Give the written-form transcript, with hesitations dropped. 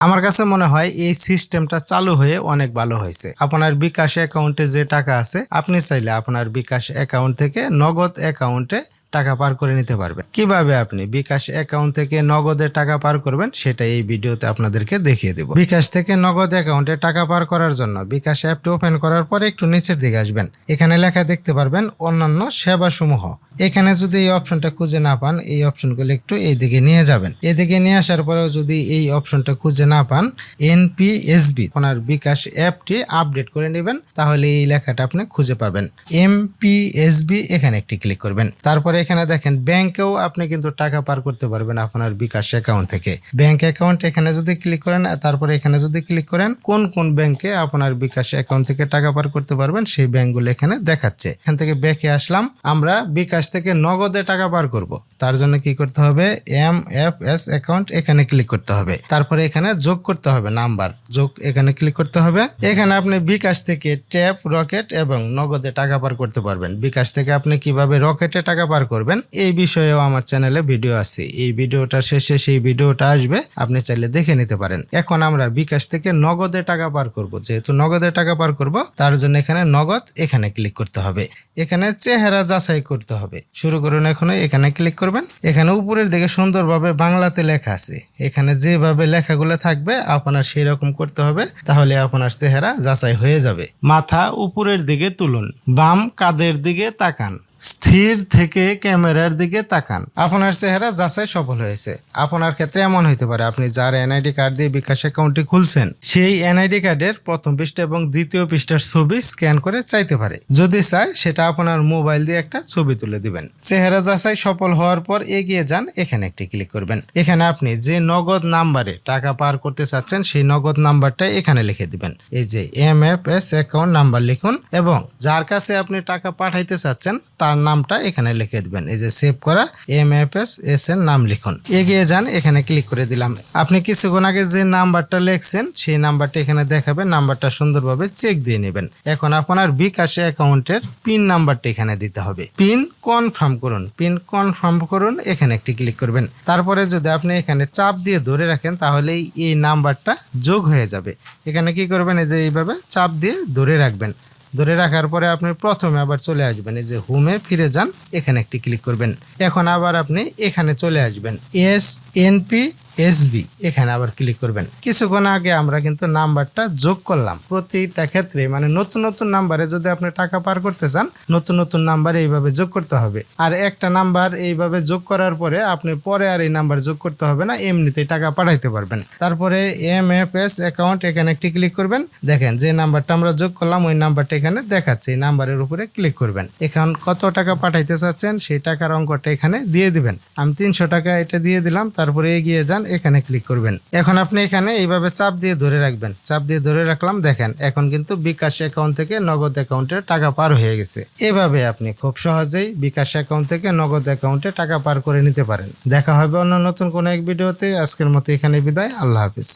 আমার কাছে মনে হয় এই সিস্টেমটা চালু হয়ে অনেক ভালো হয়েছে। আপনার বিকাশ অ্যাকাউন্টে যে টাকা আছে আপনি চাইলে আপনার বিকাশ অ্যাকাউন্ট থেকে নগদ অ্যাকাউন্টে টাকা পার করে নিতে পারবেন। কিভাবে আপনি বিকাশ অ্যাকাউন্ট থেকে নগদে টাকা পার করবেন সেটা এই ভিডিওতে আপনাদেরকে দেখিয়ে দেব। বিকাশ থেকে নগদ অ্যাকাউন্টে টাকা পার করার জন্য বিকাশ অ্যাপটি ওপেন করার পরে একটু নিচের দিকে আসবেন। এখানে লেখা দেখতে পারবেন অন্যান্য সেবাসমূহ। এখানে যদি এই অপশনটা খুঁজে না পান এই অপশনগুলো একটু এইদিকে নিয়ে যাবেন। এদিকে নিয়ে আসার পরেও যদি এই অপশনটা খুঁজে না পান এনপিএসবি আপনার বিকাশ অ্যাপটি আপডেট করে নেবেন, তাহলে এই লেখাটা আপনি খুঁজে পাবেন। এমপিএসবি এখানে একটি ক্লিক করবেন। তারপরে এখানে দেখেন ব্যাংকেও আপনি কিন্তু টাকা পার করতে পারবেন আপনার বিকাশ অ্যাকাউন্ট থেকে। ব্যাংক অ্যাকাউন্ট এখানে যদি ক্লিক করেন, তারপরে এখানে যদি ক্লিক করেন কোন কোন ব্যাংকে আপনার বিকাশ অ্যাকাউন্ট থেকে টাকা পার করতে পারবেন সেই ব্যাংকগুলো এখানে দেখাচ্ছে। এখান থেকে ব্যাকে আসলাম, আমরা বিকাশ থেকে নগদে টাকা পার করব। তার জন্য কি করতে হবে, এমএফএস অ্যাকাউন্ট এখানে ক্লিক করতে হবে। তারপরে এখানে যোগ করতে হবে নাম্বার, যোগ এখানে ক্লিক করতে হবে। এখানে আপনি বিকাশ থেকে ট্যাপ, রকেট এবং নগদে টাকা পার করতে পারবেন। বিকাশ থেকে আপনি কিভাবে রকেটে টাকা পার করবেন এই বিষয়েও আমার চ্যানেলে ভিডিও আছে। এই ভিডিওটা শেষে সেই ভিডিওটা আসবে, আপনি চাইলে দেখে নিতে পারেন। এখন আমরা বিকাশ থেকে নগদে টাকা পার করব। যেহেতু নগদে টাকা পার করব তার জন্য এখানে নগদ এখানে ক্লিক করতে হবে। এখানে চেহারা যাচাই করতে হবে। শুরু করুন, এখানে ক্লিক করবেন। এখানে উপরের দিকে সুন্দরভাবে বাংলাতে লেখা আছে, এখানে যেভাবে লেখাগুলো থাকবে আপনার সেই রকম করতে হবে, তাহলে আপনার চেহারা যাচাই হয়ে যাবে। মাথা উপরের দিকে তুলুন, বাম কাঁধের দিকে তাকান, স্থির থেকে ক্যামেরার দিকে তাকান। আপনার চেহারা যাচাই সফল হয়েছে। আপনার ক্ষেত্রে এমন হইতে পারে আপনি যার এনআইডি কার্ড দিয়ে বিকাশ অ্যাকাউন্টটি খুলছেন সেই এনআইডি কার্ডের প্রথম পৃষ্ঠা এবং দ্বিতীয় পৃষ্ঠার ছবি স্ক্যান করে চাইতে পারে। যদি চায় সেটা আপনার মোবাইল দিয়ে একটা ছবি তুলে দিবেন। চেহারা যাচাই সফল হওয়ার পর এগিয়ে যান, এখানে একটি ক্লিক করবেন। এখানে আপনি যে নগদ নাম্বারে টাকা পার করতে চাচ্ছেন সেই নগদ নাম্বারটা এখানে লিখে দিবেন। এই যে এমএফএস অ্যাকাউন্ট নাম্বার লিখুন এবং যার কাছে আপনি টাকা পাঠাইতে চাচ্ছেন তার নামটা এখানে লিখে দিবেন। এই যে সেভ করা এমএফএস এর নাম লিখুন। এগিয়ে যান, এখানে ক্লিক করে দিলাম। আপনি কিছুক্ষণ আগে যে নাম্বারটা লিখছেন সেই নাম্বারটা এখানে দেখাবে, নাম্বারটা সুন্দরভাবে চেক দিয়ে নেবেন। এখন আপনার বিকাশ অ্যাকাউন্টের পিন নাম্বারটা এখানে দিতে হবে। পিন কনফার্ম করুন, পিন কনফার্ম করুন, এখানে একটি ক্লিক করবেন। তারপরে যদি আপনি এখানে চাপ দিয়ে ধরে রাখেন তাহলে এই নাম্বারটা যোগ হয়ে যাবে। এখানে কি করবেন, এই যে এইভাবে চাপ দিয়ে ধরে রাখবেন। ধরে রাখার পরে আপনি প্রথমে আবার চলে আসবেন, এই যে হোমে ফিরে যান, এখানে একটি ক্লিক করবেন। এখন আবার আপনি এখানে চলে আসবেন, এসএনপিএসবি এখানে আবার ক্লিক করবেন। কিছুক্ষণ আগে আমরা কিন্তু নাম্বারটা যোগ করলাম। প্রতিটা ক্ষেত্রে মানে নতুন নতুন নাম্বারে যদি আপনি টাকা পার করতে চান নতুন নতুন নাম্বারে এইভাবে যোগ করতে হবে। আর একটা নাম্বার এইভাবে যোগ করার পরে আপনি পরে আর এই নাম্বার যোগ করতে হবে না, এমনিতেই টাকা পাঠাইতে পারবেন। তারপরে এমএফএস অ্যাকাউন্ট এখানে একটি ক্লিক করবেন। দেখেন যে নাম্বারটা আমরা যোগ করলাম ওই নাম্বারটা এখানে দেখাচ্ছে, এই নাম্বারের উপরে ক্লিক করবেন। এখন কত টাকা পাঠাইতে চাচ্ছেন সেই টাকার অঙ্কটা এখানে দিয়ে দিবেন। আমি 300 টাকা এটা দিয়ে দিলাম। তারপরে এগিয়ে যান, এখানে ক্লিক করবেন। এখন আপনি এখানে এইভাবে চাপ দিয়ে ধরে রাখবেন। চাপ দিয়ে ধরে রাখলাম, দেখেন এখন কিন্তু বিকাশ অ্যাকাউন্ট থেকে নগদ অ্যাকাউন্টে টাকা পার হয়ে গেছে। এভাবে আপনি খুব সহজেই বিকাশ অ্যাকাউন্ট থেকে নগদ অ্যাকাউন্টে টাকা পার করে নিতে পারেন। দেখা হবে অন্য নতুন কোনো এক ভিডিওতে। আজকের মতো এখানে বিদায়, আল্লাহ হাফিজ।